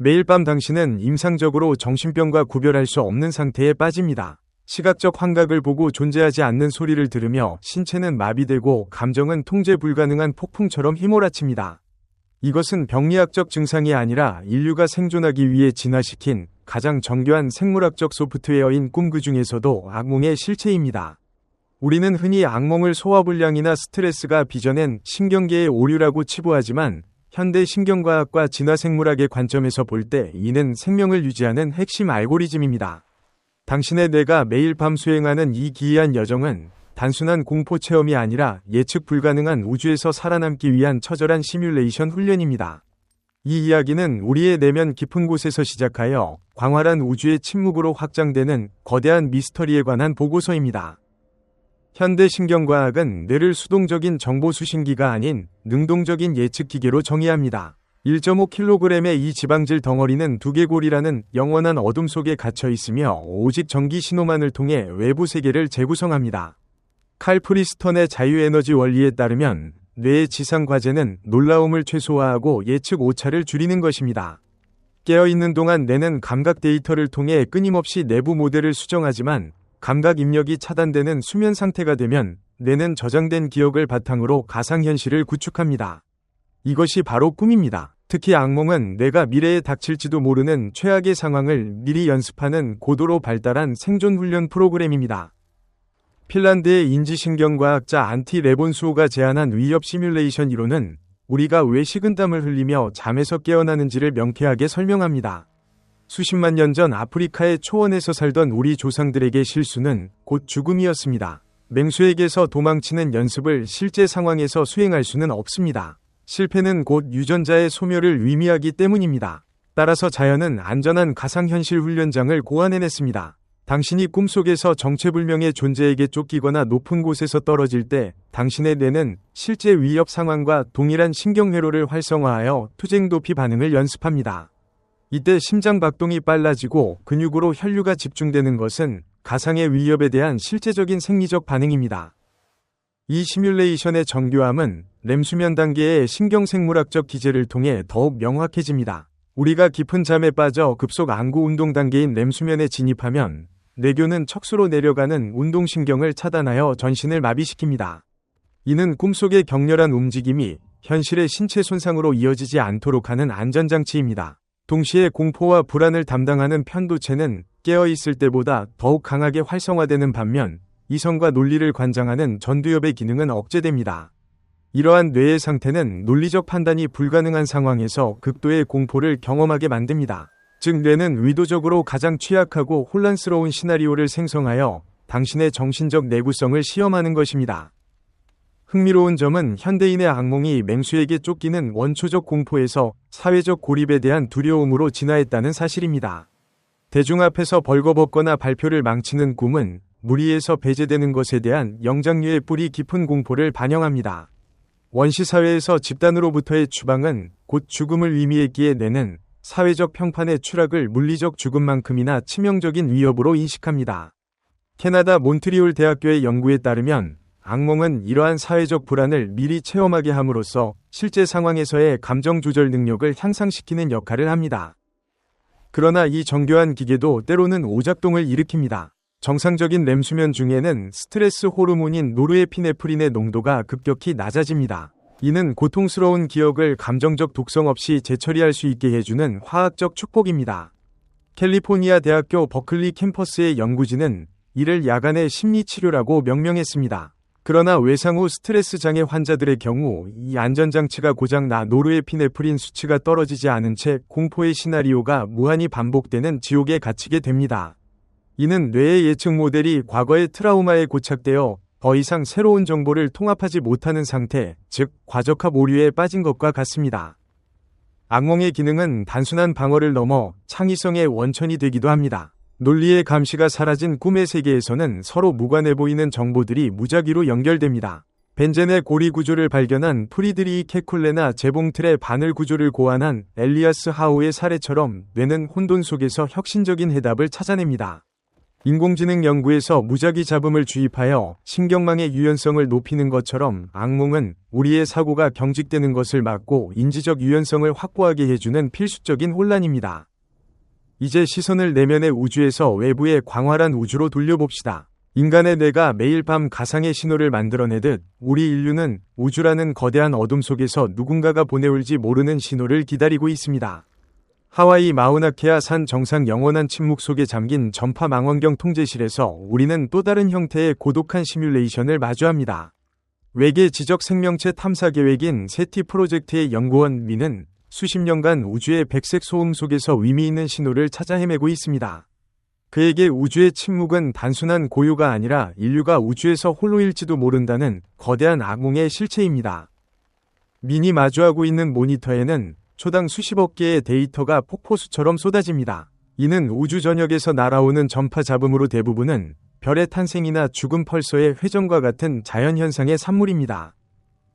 매일 밤 당신은 임상적으로 정신병과 구별할 수 없는 상태에 빠집니다. 시각적 환각을 보고 존재하지 않는 소리를 들으며 신체는 마비되고 감정은 통제 불가능한 폭풍처럼 휘몰아칩니다. 이것은 병리학적 증상이 아니라 인류가 생존하기 위해 진화시킨 가장 정교한 생물학적 소프트웨어인 꿈, 그 중에서도 악몽의 실체입니다. 우리는 흔히 악몽을 소화불량이나 스트레스가 빚어낸 신경계의 오류라고 치부하지만 현대 신경과학과 진화생물학의 관점에서 볼 때 이는 생명을 유지하는 핵심 알고리즘입니다. 당신의 뇌가 매일 밤 수행하는 이 기이한 여정은 단순한 공포 체험이 아니라 예측 불가능한 우주에서 살아남기 위한 처절한 시뮬레이션 훈련입니다. 이 이야기는 우리의 내면 깊은 곳에서 시작하여 광활한 우주의 침묵으로 확장되는 거대한 미스터리에 관한 보고서입니다. 현대 신경과학은 뇌를 수동적인 정보 수신기가 아닌 능동적인 예측 기계로 정의합니다. 1.5kg의 이 지방질 덩어리는 두개골이라는 영원한 어둠 속에 갇혀 있으며 오직 전기 신호만을 통해 외부 세계를 재구성합니다. 칼 프리스턴의 자유에너지 원리에 따르면 뇌의 지상 과제는 놀라움을 최소화하고 예측 오차를 줄이는 것입니다. 깨어있는 동안 뇌는 감각 데이터를 통해 끊임없이 내부 모델을 수정하지만 감각 입력이 차단되는 수면 상태가 되면 뇌는 저장된 기억을 바탕으로 가상현실을 구축합니다. 이것이 바로 꿈입니다. 특히 악몽은 뇌가 미래에 닥칠지도 모르는 최악의 상황을 미리 연습하는 고도로 발달한 생존 훈련 프로그램입니다. 핀란드의 인지신경과학자 안티 레본수오가 제안한 위협 시뮬레이션 이론은 우리가 왜 식은땀을 흘리며 잠에서 깨어나는지를 명쾌하게 설명합니다. 수십만 년 전 아프리카의 초원에서 살던 우리 조상들에게 실수는 곧 죽음이었습니다. 맹수에게서 도망치는 연습을 실제 상황에서 수행할 수는 없습니다. 실패는 곧 유전자의 소멸을 의미하기 때문입니다. 따라서 자연은 안전한 가상현실 훈련장을 고안해냈습니다. 당신이 꿈속에서 정체불명의 존재에게 쫓기거나 높은 곳에서 떨어질 때 당신의 뇌는 실제 위협 상황과 동일한 신경회로를 활성화하여 투쟁 도피 반응을 연습합니다. 이때 심장 박동이 빨라지고 근육으로 혈류가 집중되는 것은 가상의 위협에 대한 실제적인 생리적 반응입니다. 이 시뮬레이션의 정교함은 렘수면 단계의 신경생물학적 기제를 통해 더욱 명확해집니다. 우리가 깊은 잠에 빠져 급속 안구 운동 단계인 렘수면에 진입하면 뇌교는 척수로 내려가는 운동신경을 차단하여 전신을 마비시킵니다. 이는 꿈속의 격렬한 움직임이 현실의 신체 손상으로 이어지지 않도록 하는 안전장치입니다. 동시에 공포와 불안을 담당하는 편도체는 깨어있을 때보다 더욱 강하게 활성화되는 반면 이성과 논리를 관장하는 전두엽의 기능은 억제됩니다. 이러한 뇌의 상태는 논리적 판단이 불가능한 상황에서 극도의 공포를 경험하게 만듭니다. 즉 뇌는 의도적으로 가장 취약하고 혼란스러운 시나리오를 생성하여 당신의 정신적 내구성을 시험하는 것입니다. 흥미로운 점은 현대인의 악몽이 맹수에게 쫓기는 원초적 공포에서 사회적 고립에 대한 두려움으로 진화했다는 사실입니다. 대중 앞에서 벌거벗거나 발표를 망치는 꿈은 무리에서 배제되는 것에 대한 영장류의 뿌리 깊은 공포를 반영합니다. 원시사회에서 집단으로부터의 추방은 곧 죽음을 의미했기에 뇌는 사회적 평판의 추락을 물리적 죽음만큼이나 치명적인 위협으로 인식합니다. 캐나다 몬트리올 대학교의 연구에 따르면 악몽은 이러한 사회적 불안을 미리 체험하게 함으로써 실제 상황에서의 감정 조절 능력을 향상시키는 역할을 합니다. 그러나 이 정교한 기계도 때로는 오작동을 일으킵니다. 정상적인 렘수면 중에는 스트레스 호르몬인 노르에피네프린의 농도가 급격히 낮아집니다. 이는 고통스러운 기억을 감정적 독성 없이 재처리할 수 있게 해주는 화학적 축복입니다. 캘리포니아 대학교 버클리 캠퍼스의 연구진은 이를 야간의 심리치료라고 명명했습니다. 그러나 외상 후 스트레스 장애 환자들의 경우 이 안전장치가 고장나 노르에피네프린 수치가 떨어지지 않은 채 공포의 시나리오가 무한히 반복되는 지옥에 갇히게 됩니다. 이는 뇌의 예측 모델이 과거의 트라우마에 고착되어 더 이상 새로운 정보를 통합하지 못하는 상태, 즉 과적합 오류에 빠진 것과 같습니다. 악몽의 기능은 단순한 방어를 넘어 창의성의 원천이 되기도 합니다. 논리의 감시가 사라진 꿈의 세계에서는 서로 무관해 보이는 정보들이 무작위로 연결됩니다. 벤젠의 고리 구조를 발견한 프리드리히 케쿨레나 재봉틀의 바늘 구조를 고안한 엘리아스 하우의 사례처럼 뇌는 혼돈 속에서 혁신적인 해답을 찾아냅니다. 인공지능 연구에서 무작위 잡음을 주입하여 신경망의 유연성을 높이는 것처럼 악몽은 우리의 사고가 경직되는 것을 막고 인지적 유연성을 확보하게 해주는 필수적인 혼란입니다. 이제 시선을 내면의 우주에서 외부의 광활한 우주로 돌려봅시다. 인간의 뇌가 매일 밤 가상의 신호를 만들어내듯 우리 인류는 우주라는 거대한 어둠 속에서 누군가가 보내올지 모르는 신호를 기다리고 있습니다. 하와이 마우나케아 산 정상 영원한 침묵 속에 잠긴 전파 망원경 통제실에서 우리는 또 다른 형태의 고독한 시뮬레이션을 마주합니다. 외계 지적 생명체 탐사 계획인 세티 프로젝트의 연구원 미는 수십 년간 우주의 백색 소음 속에서 의미 있는 신호를 찾아 헤매고 있습니다. 그에게 우주의 침묵은 단순한 고요가 아니라 인류가 우주에서 홀로일지도 모른다는 거대한 악몽의 실체입니다. 민이 마주하고 있는 모니터에는 초당 수십억 개의 데이터가 폭포수처럼 쏟아집니다. 이는 우주 전역에서 날아오는 전파 잡음으로 대부분은 별의 탄생이나 죽음 펄서의 회전과 같은 자연현상의 산물입니다.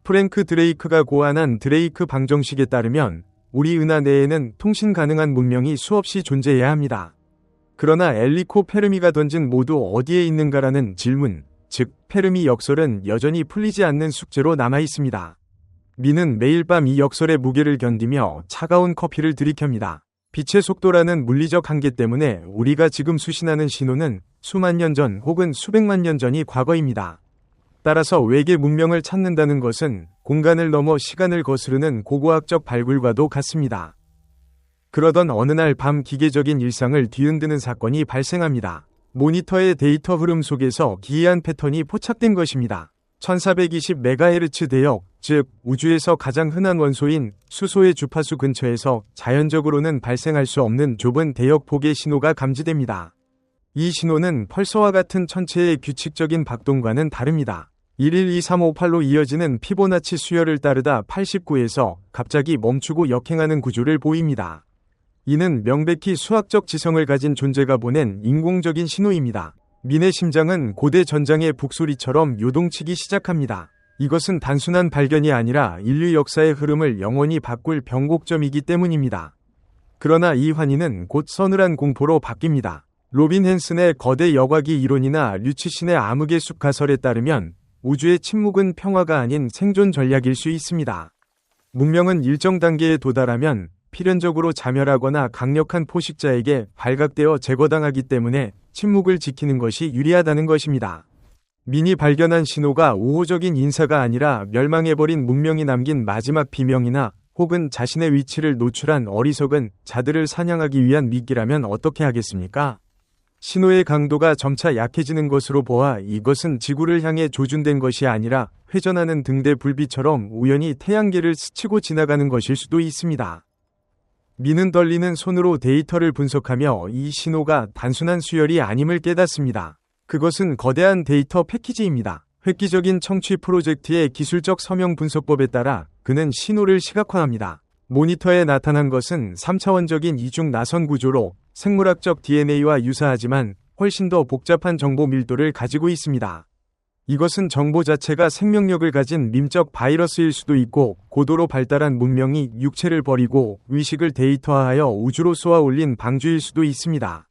프랭크 드레이크가 고안한 드레이크 방정식에 따르면 우리 은하 내에는 통신 가능한 문명이 수없이 존재해야 합니다. 그러나 엘리코 페르미가 던진 모두 어디에 있는가라는 질문, 즉 페르미 역설은 여전히 풀리지 않는 숙제로 남아 있습니다. 미는 매일 밤 이 역설의 무게를 견디며 차가운 커피를 들이켭니다. 빛의 속도라는 물리적 한계 때문에 우리가 지금 수신하는 신호는 수만 년 전 혹은 수백만 년 전이 과거입니다. 따라서 외계 문명을 찾는다는 것은 공간을 넘어 시간을 거스르는 고고학적 발굴과도 같습니다. 그러던 어느 날 밤 기계적인 일상을 뒤흔드는 사건이 발생합니다. 모니터의 데이터 흐름 속에서 기이한 패턴이 포착된 것입니다. 1420MHz 대역, 즉 우주에서 가장 흔한 원소인 수소의 주파수 근처에서 자연적으로는 발생할 수 없는 좁은 대역폭의 신호가 감지됩니다. 이 신호는 펄서와 같은 천체의 규칙적인 박동과는 다릅니다. 112358로 이어지는 피보나치 수열을 따르다 89에서 갑자기 멈추고 역행하는 구조를 보입니다. 이는 명백히 수학적 지성을 가진 존재가 보낸 인공적인 신호입니다. 민의 심장은 고대 전장의 북소리처럼 요동치기 시작합니다. 이것은 단순한 발견이 아니라 인류 역사의 흐름을 영원히 바꿀 변곡점이기 때문입니다. 그러나 이 환희는 곧 서늘한 공포로 바뀝니다. 로빈 헨슨의 거대 여과기 이론이나 류치신의 암흑의 숲 가설에 따르면 우주의 침묵은 평화가 아닌 생존 전략일 수 있습니다. 문명은 일정 단계에 도달하면 필연적으로 자멸하거나 강력한 포식자에게 발각되어 제거당하기 때문에 침묵을 지키는 것이 유리하다는 것입니다. 민이 발견한 신호가 우호적인 인사가 아니라 멸망해버린 문명이 남긴 마지막 비명이나 혹은 자신의 위치를 노출한 어리석은 자들을 사냥하기 위한 미끼라면 어떻게 하겠습니까? 신호의 강도가 점차 약해지는 것으로 보아 이것은 지구를 향해 조준된 것이 아니라 회전하는 등대 불빛처럼 우연히 태양계를 스치고 지나가는 것일 수도 있습니다. 민은 떨리는 손으로 데이터를 분석하며 이 신호가 단순한 수열이 아님을 깨닫습니다. 그것은 거대한 데이터 패키지입니다. 획기적인 청취 프로젝트의 기술적 서명 분석법에 따라 그는 신호를 시각화합니다. 모니터에 나타난 것은 3차원적인 이중 나선 구조로 생물학적 DNA와 유사하지만 훨씬 더 복잡한 정보 밀도를 가지고 있습니다. 이것은 정보 자체가 생명력을 가진 밈적 바이러스일 수도 있고 고도로 발달한 문명이 육체를 버리고 의식을 데이터화하여 우주로 쏘아 올린 방주일 수도 있습니다.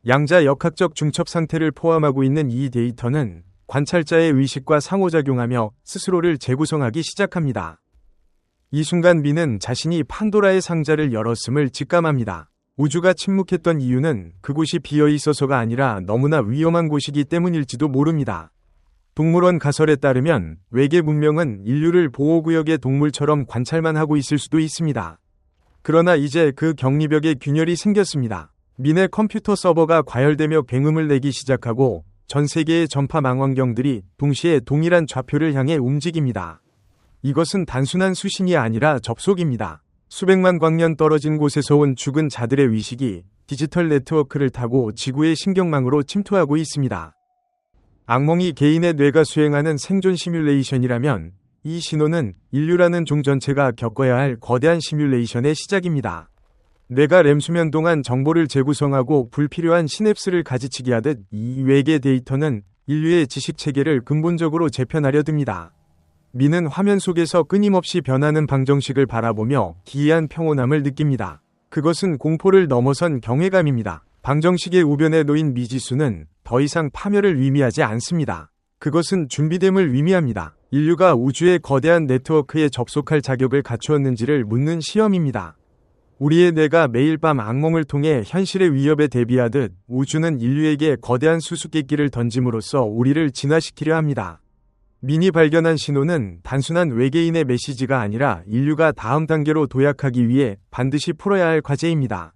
양자 역학적 중첩 상태를 포함하고 있는 이 데이터는 관찰자의 의식과 상호작용하며 스스로를 재구성하기 시작합니다. 이 순간 민은 자신이 판도라의 상자를 열었음을 직감합니다. 우주가 침묵했던 이유는 그곳이 비어있어서가 아니라 너무나 위험한 곳이기 때문일지도 모릅니다. 동물원 가설에 따르면 외계 문명은 인류를 보호구역의 동물처럼 관찰만 하고 있을 수도 있습니다. 그러나 이제 그 격리벽에 균열이 생겼습니다. 민의 컴퓨터 서버가 과열되며 굉음을 내기 시작하고 전 세계의 전파 망원경들이 동시에 동일한 좌표를 향해 움직입니다. 이것은 단순한 수신이 아니라 접속입니다. 수백만 광년 떨어진 곳에서 온 죽은 자들의 의식이 디지털 네트워크를 타고 지구의 신경망으로 침투하고 있습니다. 악몽이 개인의 뇌가 수행하는 생존 시뮬레이션이라면 이 신호는 인류라는 종 전체가 겪어야 할 거대한 시뮬레이션의 시작입니다. 뇌가 렘수면 동안 정보를 재구성하고 불필요한 시냅스를 가지치기 하듯 이 외계 데이터는 인류의 지식체계를 근본적으로 재편하려 듭니다. 민은 화면 속에서 끊임없이 변하는 방정식을 바라보며 기이한 평온함을 느낍니다. 그것은 공포를 넘어선 경외감입니다. 방정식의 우변에 놓인 미지수는 더 이상 파멸을 의미하지 않습니다. 그것은 준비됨을 의미합니다. 인류가 우주의 거대한 네트워크에 접속할 자격을 갖추었는지를 묻는 시험입니다. 우리의 뇌가 매일 밤 악몽을 통해 현실의 위협에 대비하듯 우주는 인류에게 거대한 수수께끼를 던짐으로써 우리를 진화시키려 합니다. 민이 발견한 신호는 단순한 외계인의 메시지가 아니라 인류가 다음 단계로 도약하기 위해 반드시 풀어야 할 과제입니다.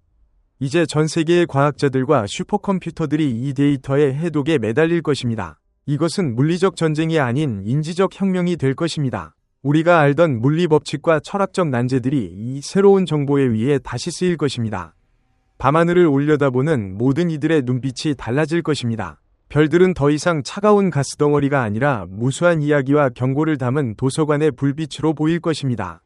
이제 전 세계의 과학자들과 슈퍼컴퓨터들이 이 데이터의 해독에 매달릴 것입니다. 이것은 물리적 전쟁이 아닌 인지적 혁명이 될 것입니다. 우리가 알던 물리 법칙과 철학적 난제들이 이 새로운 정보에 의해 다시 쓰일 것입니다. 밤하늘을 올려다보는 모든 이들의 눈빛이 달라질 것입니다. 별들은 더 이상 차가운 가스덩어리가 아니라 무수한 이야기와 경고를 담은 도서관의 불빛으로 보일 것입니다.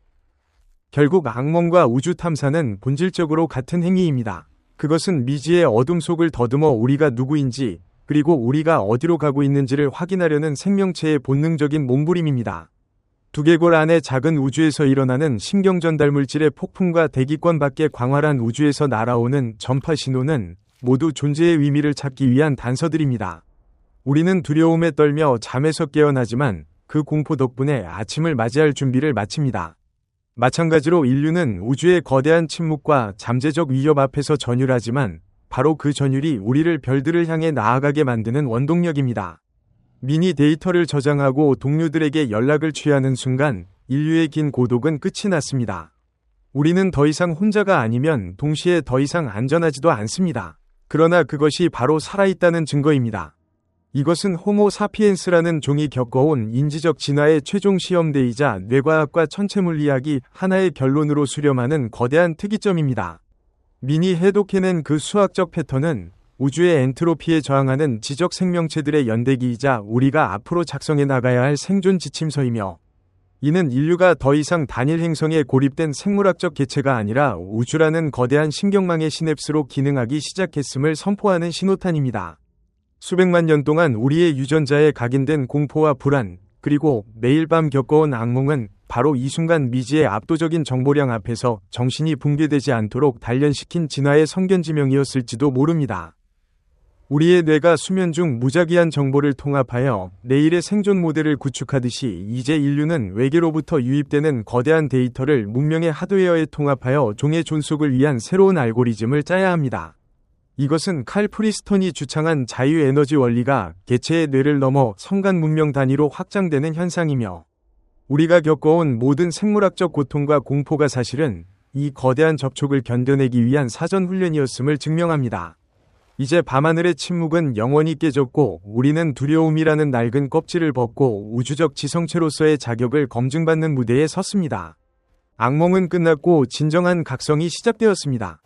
결국 악몽과 우주 탐사는 본질적으로 같은 행위입니다. 그것은 미지의 어둠 속을 더듬어 우리가 누구인지, 그리고 우리가 어디로 가고 있는지를 확인하려는 생명체의 본능적인 몸부림입니다. 두개골 안의 작은 우주에서 일어나는 신경전달 물질의 폭풍과 대기권 밖의 광활한 우주에서 날아오는 전파 신호는 모두 존재의 의미를 찾기 위한 단서들입니다. 우리는 두려움에 떨며 잠에서 깨어나지만 그 공포 덕분에 아침을 맞이할 준비를 마칩니다. 마찬가지로 인류는 우주의 거대한 침묵과 잠재적 위협 앞에서 전율하지만 바로 그 전율이 우리를 별들을 향해 나아가게 만드는 원동력입니다. 미니 데이터를 저장하고 동료들에게 연락을 취하는 순간 인류의 긴 고독은 끝이 났습니다. 우리는 더 이상 혼자가 아니면 동시에 더 이상 안전하지도 않습니다. 그러나 그것이 바로 살아있다는 증거입니다. 이것은 호모 사피엔스라는 종이 겪어온 인지적 진화의 최종 시험대이자 뇌과학과 천체물리학이 하나의 결론으로 수렴하는 거대한 특이점입니다. 민이 해독해낸 그 수학적 패턴은 우주의 엔트로피에 저항하는 지적 생명체들의 연대기이자 우리가 앞으로 작성해 나가야 할 생존 지침서이며, 이는 인류가 더 이상 단일 행성에 고립된 생물학적 개체가 아니라 우주라는 거대한 신경망의 시냅스로 기능하기 시작했음을 선포하는 신호탄입니다. 수백만 년 동안 우리의 유전자에 각인된 공포와 불안, 그리고 매일 밤 겪어온 악몽은 바로 이 순간 미지의 압도적인 정보량 앞에서 정신이 붕괴되지 않도록 단련시킨 진화의 성견지명이었을지도 모릅니다. 우리의 뇌가 수면 중 무작위한 정보를 통합하여 내일의 생존 모델을 구축하듯이 이제 인류는 외계로부터 유입되는 거대한 데이터를 문명의 하드웨어에 통합하여 종의 존속을 위한 새로운 알고리즘을 짜야 합니다. 이것은 칼 프리스턴이 주창한 자유에너지 원리가 개체의 뇌를 넘어 성간 문명 단위로 확장되는 현상이며, 우리가 겪어온 모든 생물학적 고통과 공포가 사실은 이 거대한 접촉을 견뎌내기 위한 사전 훈련이었음을 증명합니다. 이제 밤하늘의 침묵은 영원히 깨졌고 우리는 두려움이라는 낡은 껍질을 벗고 우주적 지성체로서의 자격을 검증받는 무대에 섰습니다. 악몽은 끝났고 진정한 각성이 시작되었습니다.